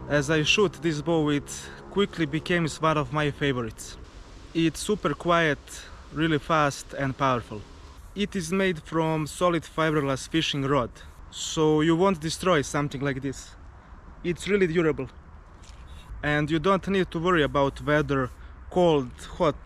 As I shoot this bow, it quickly became one of my favorites. It's super quiet, really fast and powerful. It is made from solid fiberglass fishing rod, so you won't destroy something like this. It's really durable. And you don't need to worry about weather, cold, hot.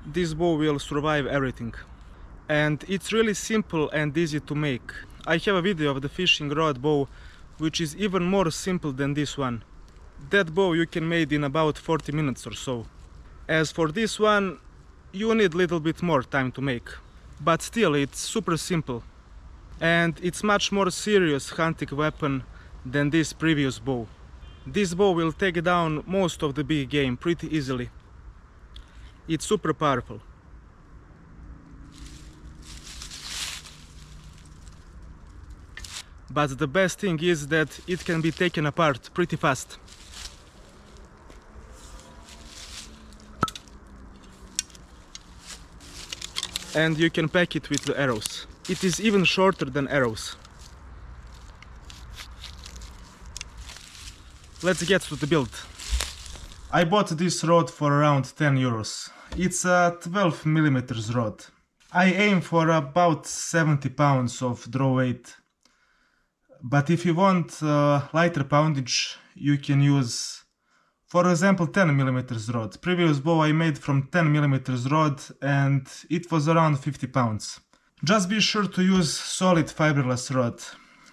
This bow will survive everything. And it's really simple and easy to make. I have a video of the fishing rod bow which is even more simple than this one. That bow you can make in about 40 minutes or so. As for this one, you need a little bit more time to make. But still, it's super simple. And it's much more serious hunting weapon than this previous bow. This bow will take down most of the big game pretty easily. It's super powerful. But the best thing is that it can be taken apart pretty fast. And you can pack it with the arrows. It is even shorter than arrows. Let's get to the build. I bought this rod for around 10 euros. It's a 12mm rod. I aim for about 70 pounds of draw weight. But if you want lighter poundage, you can use, for example, 10mm rod. Previous bow I made from 10mm rod and it was around 50 pounds. Just be sure to use solid fiberglass rod.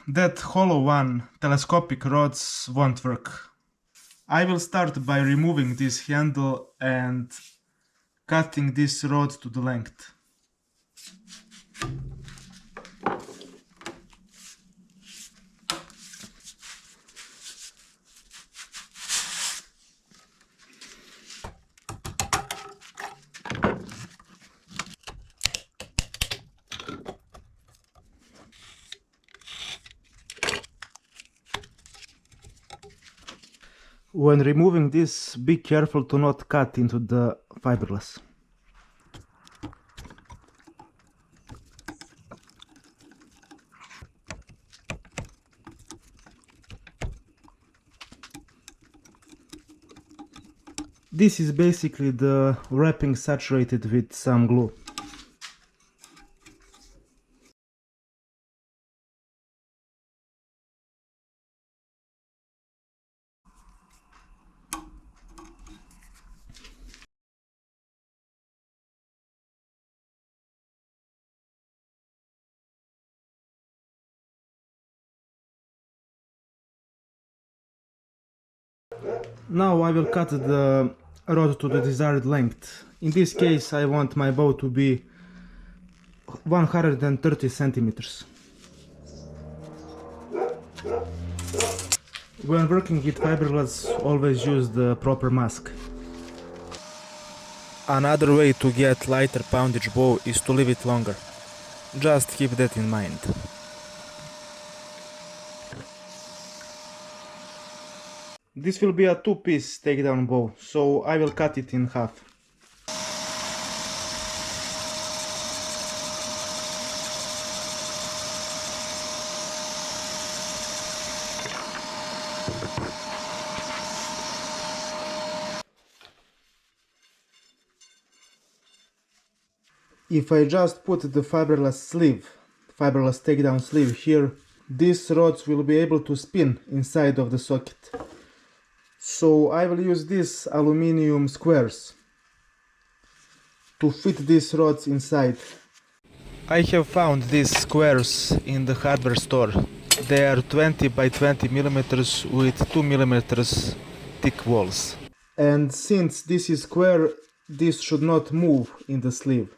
That hollow one, telescopic rods won't work. I will start by removing this handle and cutting this rod to the length. When removing this, be careful to not cut into the fiberglass. This is basically the wrapping saturated with some glue. Now I will cut the rod to the desired length. In this case I want my bow to be 130 centimeters. When working with fiberglass, always use the proper mask. Another way to get lighter poundage bow is to leave it longer. Just keep that in mind. This will be a two-piece takedown bow, so I will cut it in half. If I just put the fiberglass takedown sleeve here, these rods will be able to spin inside of the socket. So I will use these aluminium squares to fit these rods inside. I have found these squares in the hardware store. They are 20 by 20 millimeters with 2 millimeters thick walls. And since this is square, this should not move in the sleeve.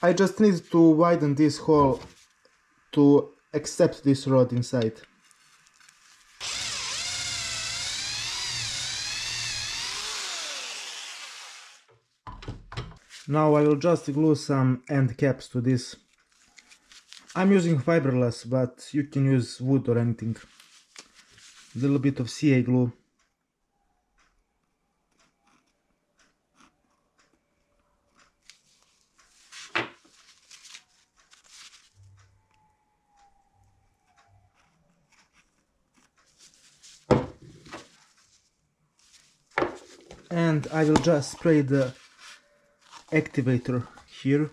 I just need to widen this hole to accept this rod inside. Now I will just glue some end caps to this. I'm using fiberglass, but you can use wood or anything. A little bit of CA glue. And I will just spray the activator here.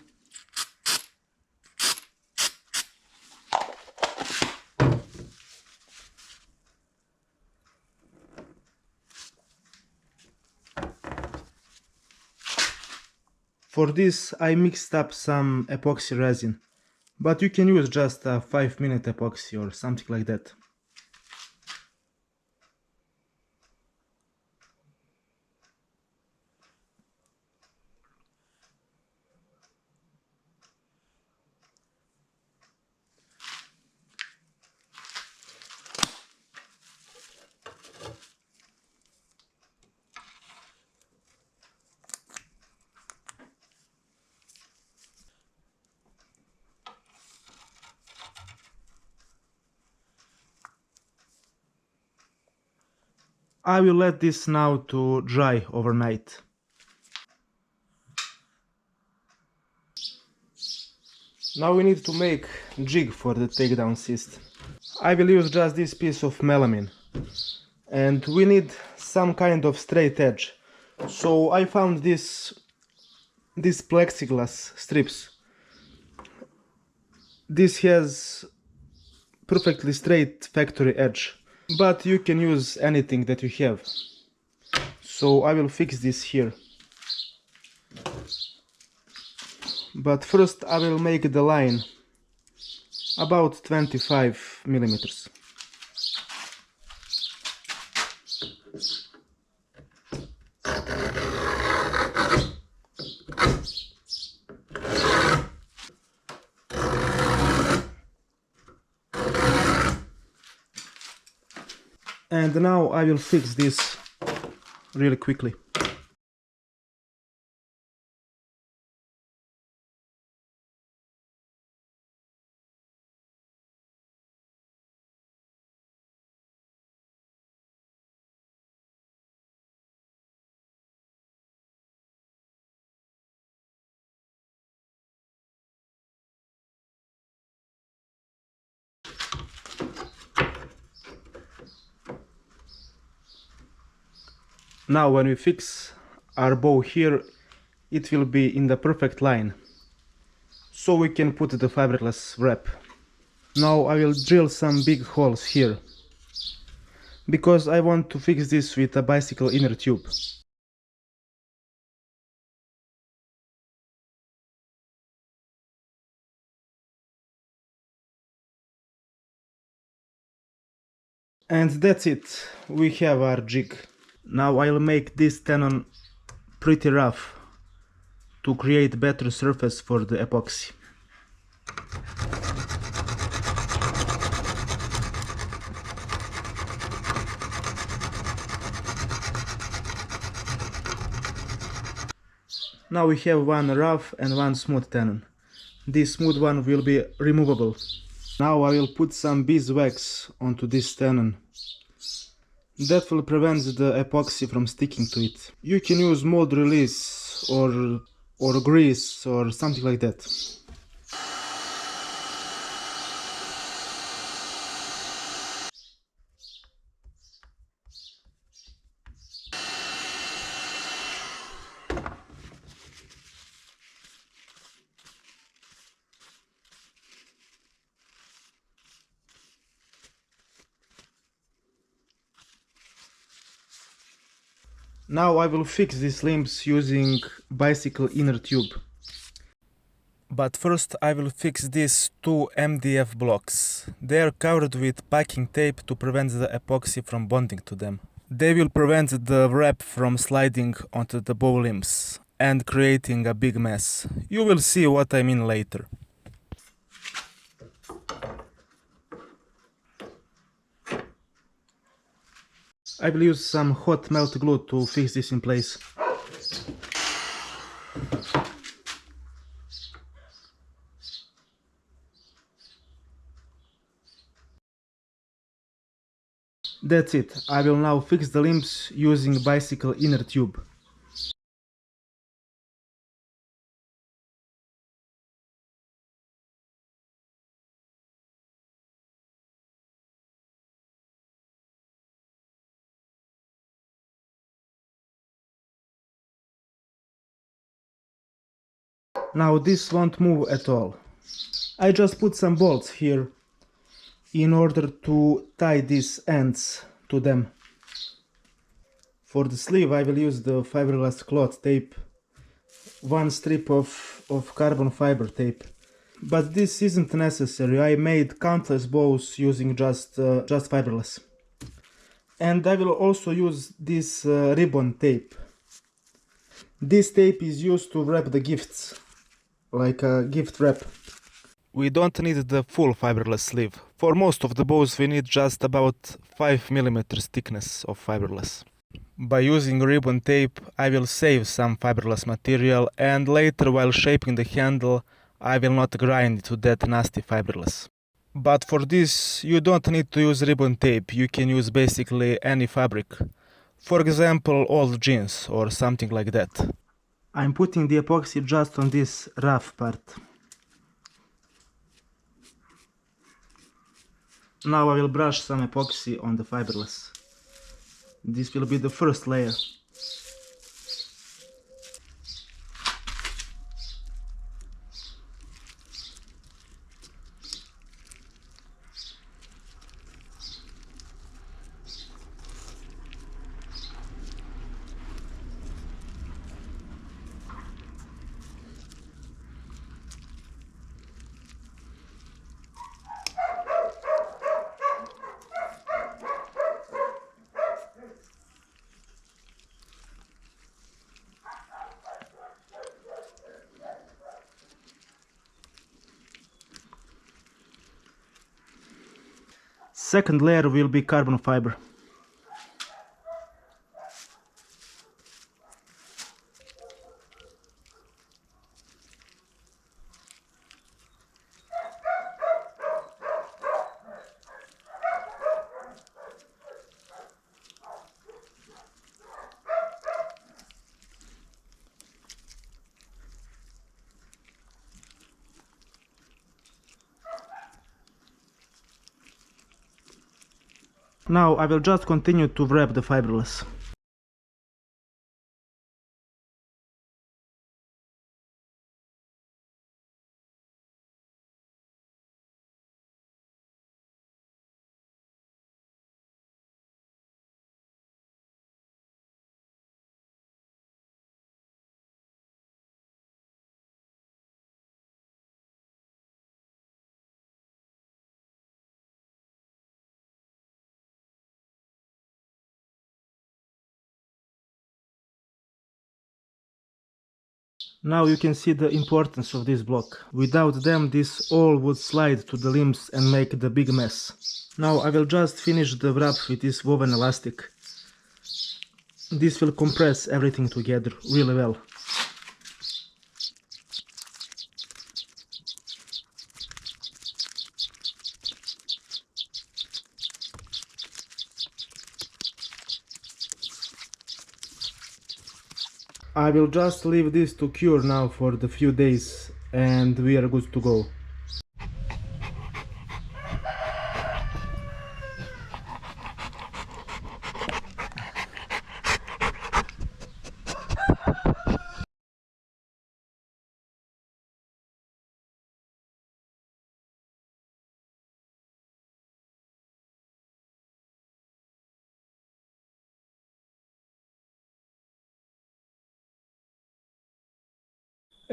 For this I mixed up some epoxy resin, but you can use just a 5-minute epoxy or something like that. I will let this now to dry overnight. Now we need to make jig for the takedown system. I will use just this piece of melamine, and we need some kind of straight edge. So I found these plexiglass strips. This has perfectly straight factory edge, but you can use anything that you have. So I will fix this here. But first I will make the line about 25 millimeters. And now I will fix this really quickly. Now when we fix our bow here, it will be in the perfect line, so we can put the fiberglass wrap. Now I will drill some big holes here, because I want to fix this with a bicycle inner tube. And that's it, we have our jig. Now I'll make this tenon pretty rough to create better surface for the epoxy. Now we have one rough and one smooth tenon. This smooth one will be removable. Now I will put some beeswax onto this tenon. That will prevent the epoxy from sticking to it. You can use mold release or grease or something like that. Now I will fix these limbs using bicycle inner tube. But first I will fix these two MDF blocks. They are covered with packing tape to prevent the epoxy from bonding to them. They will prevent the wrap from sliding onto the bow limbs and creating a big mess. You will see what I mean later. I will use some hot melt glue to fix this in place. That's it, I will now fix the limbs using bicycle inner tube. Now this won't move at all. I just put some bolts here in order to tie these ends to them. For the sleeve I will use the fiberglass cloth tape, one strip of carbon fiber tape. But this isn't necessary. I made countless bows using just fiberglass. And I will also use this ribbon tape. This tape is used to wrap the gifts, like a gift wrap. We don't need the full fiberglass sleeve. For most of the bows we need just about 5 mm thickness of fiberglass. By using ribbon tape I will save some fiberglass material, and later while shaping the handle I will not grind it to that nasty fiberglass. But for this you don't need to use ribbon tape, you can use basically any fabric. For example, old jeans or something like that. I'm putting the epoxy just on this rough part. Now I will brush some epoxy on the fiberglass. This will be the first layer. Second layer will be carbon fiber. Now I will just continue to wrap the fiberglass. Now you can see the importance of this block. Without them this all would slide to the limbs and make the big mess. Now I will just finish the wrap with this woven elastic. This will compress everything together really well. I will just leave this to cure now for the few days and we are good to go.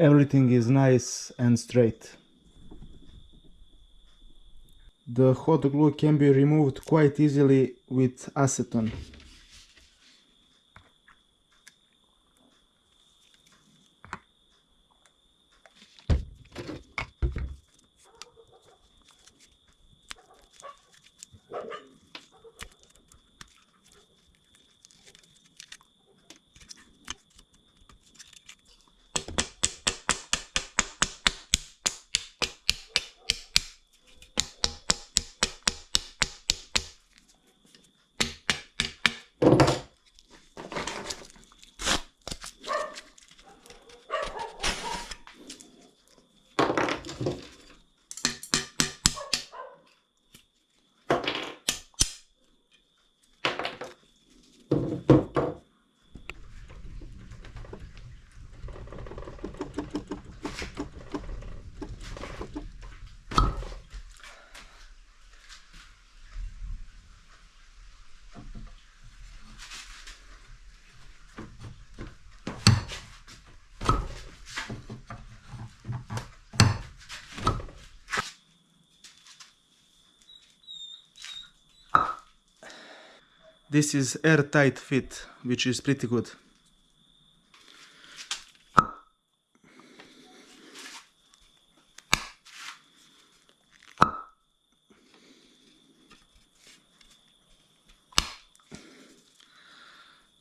Everything is nice and straight. The hot glue can be removed quite easily with acetone. This is airtight fit, which is pretty good.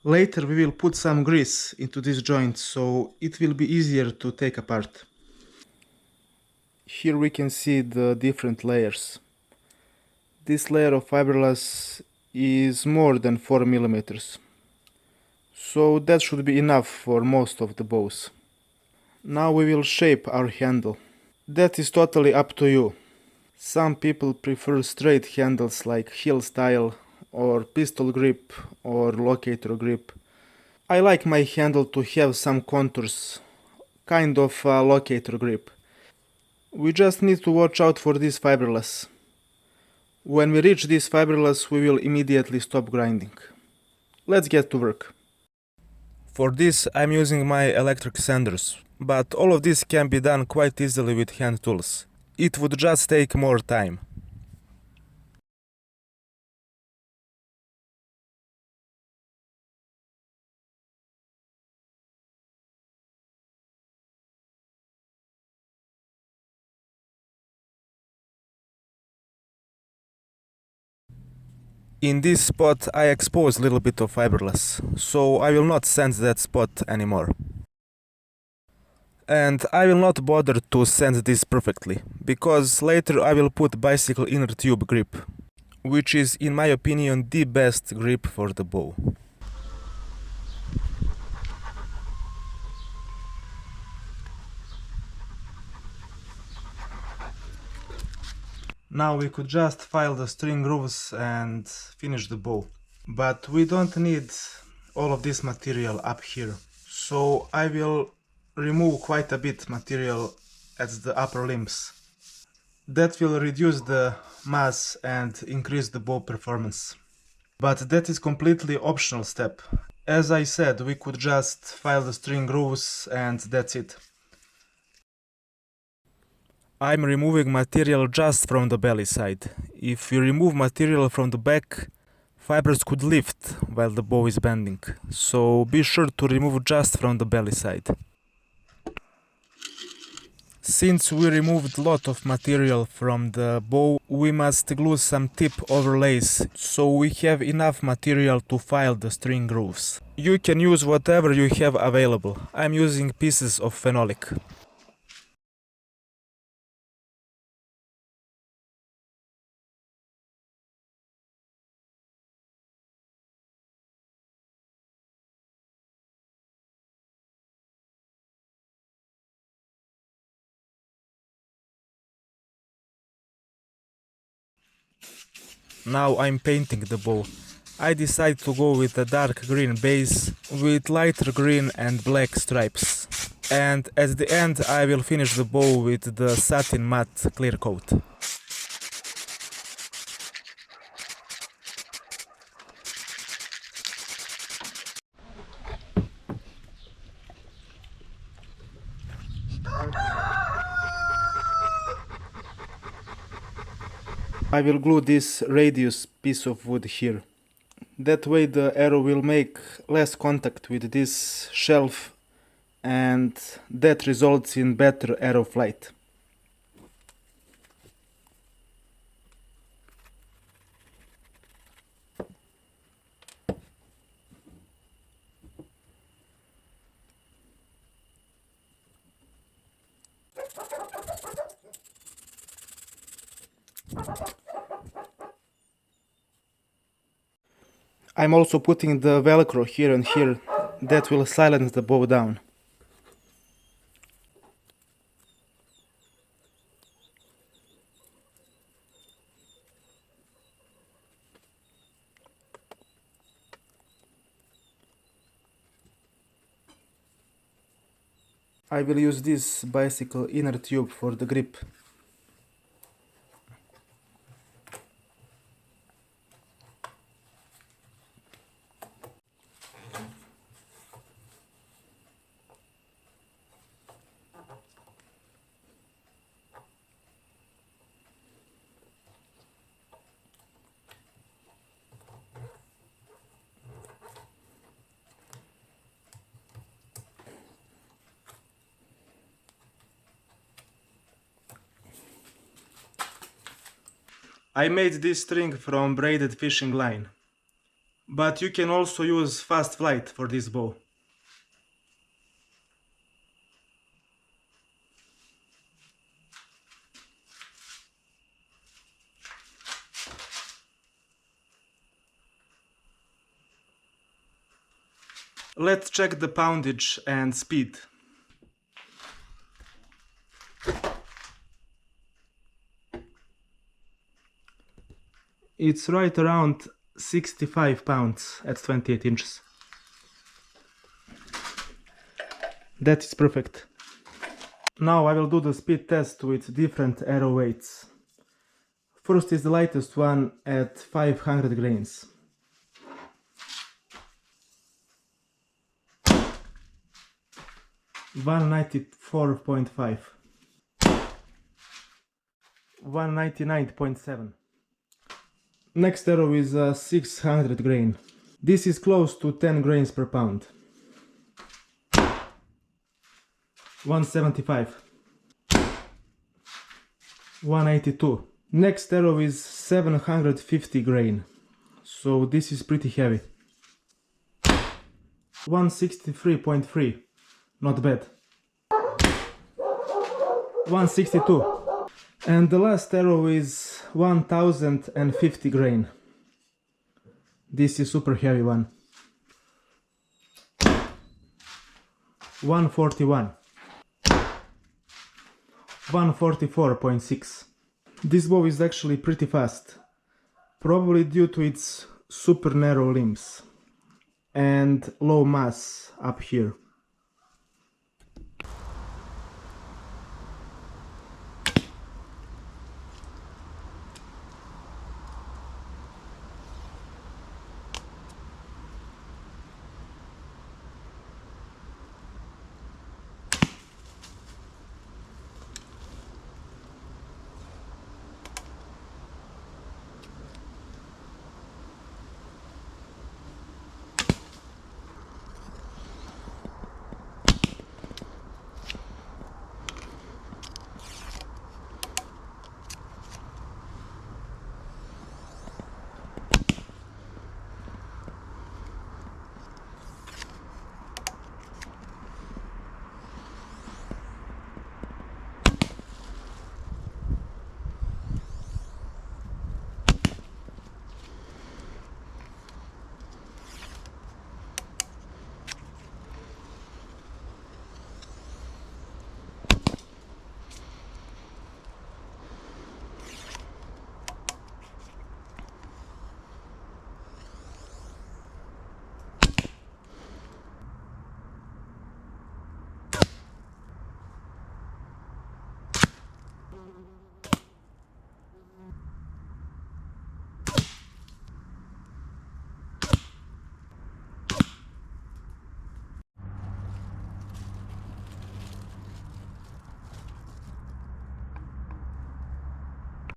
Later we will put some grease into this joint so it will be easier to take apart. Here we can see the different layers. This layer of fiberglass is more than 4 millimeters. So that should be enough for most of the bows. Now we will shape our handle. That is totally up to you. Some people prefer straight handles like heel style or pistol grip or locator grip. I like my handle to have some contours, kind of a locator grip. We just need to watch out for this fiberglass. When we reach this fiberglass, we will immediately stop grinding. Let's get to work. For this I'm using my electric sanders, but all of this can be done quite easily with hand tools. It would just take more time. In this spot I expose a little bit of fiberglass, so I will not sand that spot anymore. And I will not bother to sand this perfectly, because later I will put bicycle inner tube grip, which is in my opinion the best grip for the bow. Now we could just file the string grooves and finish the bow. But we don't need all of this material up here. So I will remove quite a bit material at the upper limbs. That will reduce the mass and increase the bow performance. But that is completely optional step. As I said, we could just file the string grooves and that's it. I'm removing material just from the belly side. If you remove material from the back, fibers could lift while the bow is bending, so be sure to remove just from the belly side. Since we removed a lot of material from the bow, we must glue some tip overlays so we have enough material to file the string grooves. You can use whatever you have available. I'm using pieces of phenolic. Now I'm painting the bow. I decided to go with a dark green base with lighter green and black stripes. And at the end I will finish the bow with the satin matte clear coat. I will glue this radius piece of wood here. That way the arrow will make less contact with this shelf and that results in better arrow flight. I'm also putting the velcro here and here that will silence the bow down. I will use this bicycle inner tube for the grip. I made this string from braided fishing line, but you can also use fast flight for this bow. Let's check the poundage and speed. It's right around 65 pounds at 28 inches. That is perfect. Now I will do the speed test with different arrow weights. First is the lightest one at 500 grains. $194.5, $199.7. Next arrow is 600 grain. This is close to 10 grains per pound. 175, 182. Next arrow is 750 grain, so this is pretty heavy. 163.3, not bad. 162. And the last arrow is 1050 grain. This is super heavy one. 141. 144.6. This bow is actually pretty fast, probably due to its super narrow limbs and low mass up here.